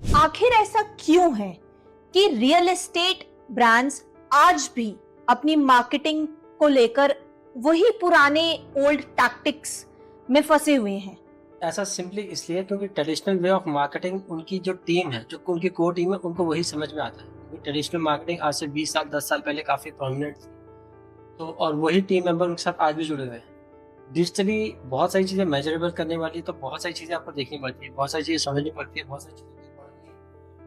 आखिर ऐसा क्यों है कि रियल एस्टेट ब्रांड्स आज भी अपनी मार्केटिंग को लेकर वही पुराने ओल्ड टैक्टिक्स में फंसे हुए हैं? ऐसा सिंपली इसलिए क्योंकि ट्रेडिशनल वे ऑफ मार्केटिंग उनकी जो टीम है, जो उनकी कोर टीम है, उनको वही समझ में आता है। क्योंकि ट्रेडिशनल मार्केटिंग आज से 20 साल 10 साल पहले काफ़ी प्रोमिनेंट थी, तो और वही टीम मेंबर उनके साथ आज भी जुड़े हुए हैं। डिजिटली बहुत सारी चीज़ें मेजरेबल करने वाली, तो बहुत सारी चीज़ें आपको देखनी पड़ती है, बहुत सारी चीज़ें समझनी पड़ती है, बहुत सारी चीज़ें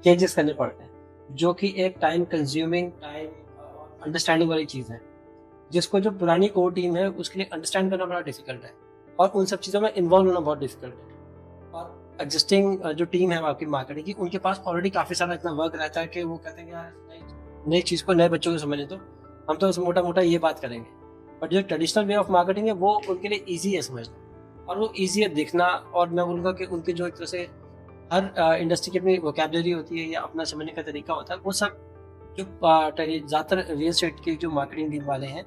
चेंजेस करने पड़ते हैं, जो कि एक टाइम कंज्यूमिंग, टाइम अंडरस्टैंडिंग वाली चीज़ है, जिसको जो पुरानी कोर टीम है उसके लिए अंडरस्टैंड करना बड़ा डिफिकल्ट है और उन सब चीज़ों में इन्वॉल्व होना बहुत डिफिकल्ट है। और एग्जिस्टिंग जो टीम है आपकी मार्केटिंग की, उनके पास ऑलरेडी काफ़ी सारा इतना वर्क रहता है कि वो कहते हैं कि यार नई चीज़ को नए बच्चों को समझने दो, हम तो मोटा मोटा ये बात करेंगे। बट जो ट्रेडिशनल वे ऑफ मार्केटिंग है वो उनके लिए ईजी है समझना, और वो ईजी है देखना। और मैं बोलूँगा कि उनके जो एक तरह से हर इंडस्ट्री की अपनी वोकैबुलरी होती है या अपना समझने का तरीका होता है, वो सब जो ज़्यादातर रियल एस्टेट की जो मार्केटिंग टीम वाले हैं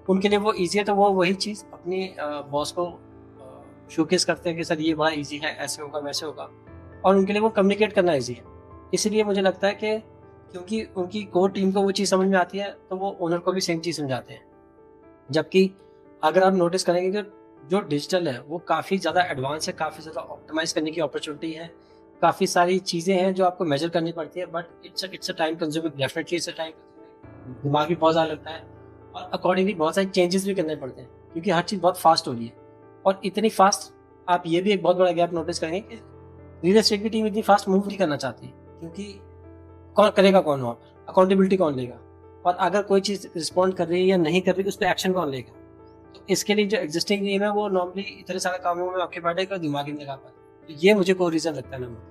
उनके लिए वो ईजी है, तो वो वही चीज़ अपनी बॉस को शोकेस करते हैं कि सर ये बड़ा ईजी है, ऐसे होगा वैसे होगा, और उनके लिए वो कम्युनिकेट करना ईजी है। इसलिए मुझे लगता है कि क्योंकि उनकी कोर टीम को वो चीज़ समझ में आती है, तो वो ओनर को भी सेम चीज़ समझाते हैं। जबकि अगर आप नोटिस करेंगे कि जो डिजिटल है वो काफ़ी ज़्यादा एडवांस है, काफ़ी ज़्यादा ऑप्टिमाइज़ करने की अपॉर्चुनिटी है, काफ़ी सारी चीज़ें हैं जो आपको मेजर करनी पड़ती है, but it's a time consuming, definitely it's a time consuming, दिमाग भी बहुत ज़्यादा लगता है, और अकॉर्डिंगली बहुत सारे चेंजेस भी करने पड़ते हैं क्योंकि हर चीज़ बहुत फास्ट हो रही है। और इतनी फास्ट, आप ये भी एक बहुत बड़ा गैप नोटिस करेंगे कि रियल एस्टेट की टीम इतनी फास्ट मूव नहीं करना चाहती, क्योंकि कौन करेगा, कौन वहाँ पर अकाउंटेबिलिटी कौन लेगा, और अगर कोई चीज़ रिस्पॉन्ड कर रही है या नहीं कर रही उस पर एक्शन कौन लेगा। तो इसके लिए जो एग्जिस्टिंग टीम है वो नॉर्मली इतने सारे कामों में ऑक्यूपाइड है, दिमाग ही नहीं लगा पाती। तो ये मुझे कोई रीज़न लगता है ना।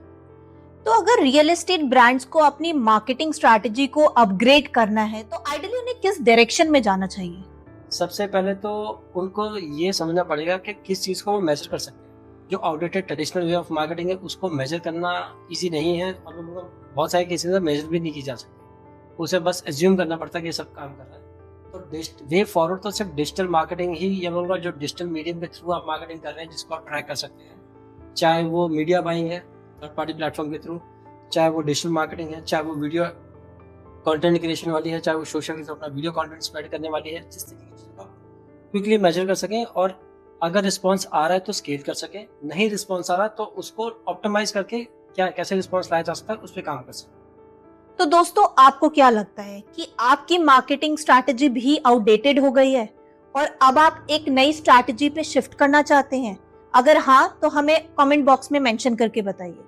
तो अगर रियल एस्टेट ब्रांड्स को अपनी मार्केटिंग स्ट्रैटेजी को अपग्रेड करना है तो आइडियली उन्हें किस डायरेक्शन में जाना चाहिए? सबसे पहले तो उनको ये समझना पड़ेगा कि किस चीज़ को वो मेजर कर सकते हैं। जो outdated traditional way of marketing है उसको मेजर करना इजी नहीं है, और बहुत सारे केसेस में मेजर भी नहीं की जा सकती, उसे बस एज्यूम करना पड़ता है कि ये सब काम कर रहा है। तो वे फॉरवर्ड तो सिर्फ डिजिटल मार्केटिंग ही, या बोलूँगा जो डिजिटल मीडियम के थ्रू आप मार्केटिंग कर रहे हैं जिसको आप ट्रैक कर सकते हैं, चाहे वो मीडिया बाइंग है थर्ड पार्टी प्लेटफॉर्म के थ्रू, चाहे वो डिजिटल मार्केटिंग है, चाहे वो वीडियो कंटेंट क्रिएशन वाली है, चाहे वो सोशल के थ्रू अपना वीडियो कंटेंट स्प्रेड करने वाली है, जिस तरीके की चीज़ों को क्विकली मेजर कर सकें, और अगर रिस्पॉन्स आ रहा है तो स्केल कर सकें, नहीं रिस्पॉन्स आ रहा तो उसको ऑप्टिमाइज करके क्या कैसे रिस्पॉन्स लाया जा सकता है उस पर काम कर सकें। तो दोस्तों, आपको क्या लगता है कि आपकी मार्केटिंग स्ट्रैटेजी भी आउटडेटेड हो गई है और अब आप एक नई स्ट्रैटेजी पे शिफ्ट करना चाहते हैं? अगर हाँ, तो हमें कमेंट बॉक्स में मेंशन करके बताइए।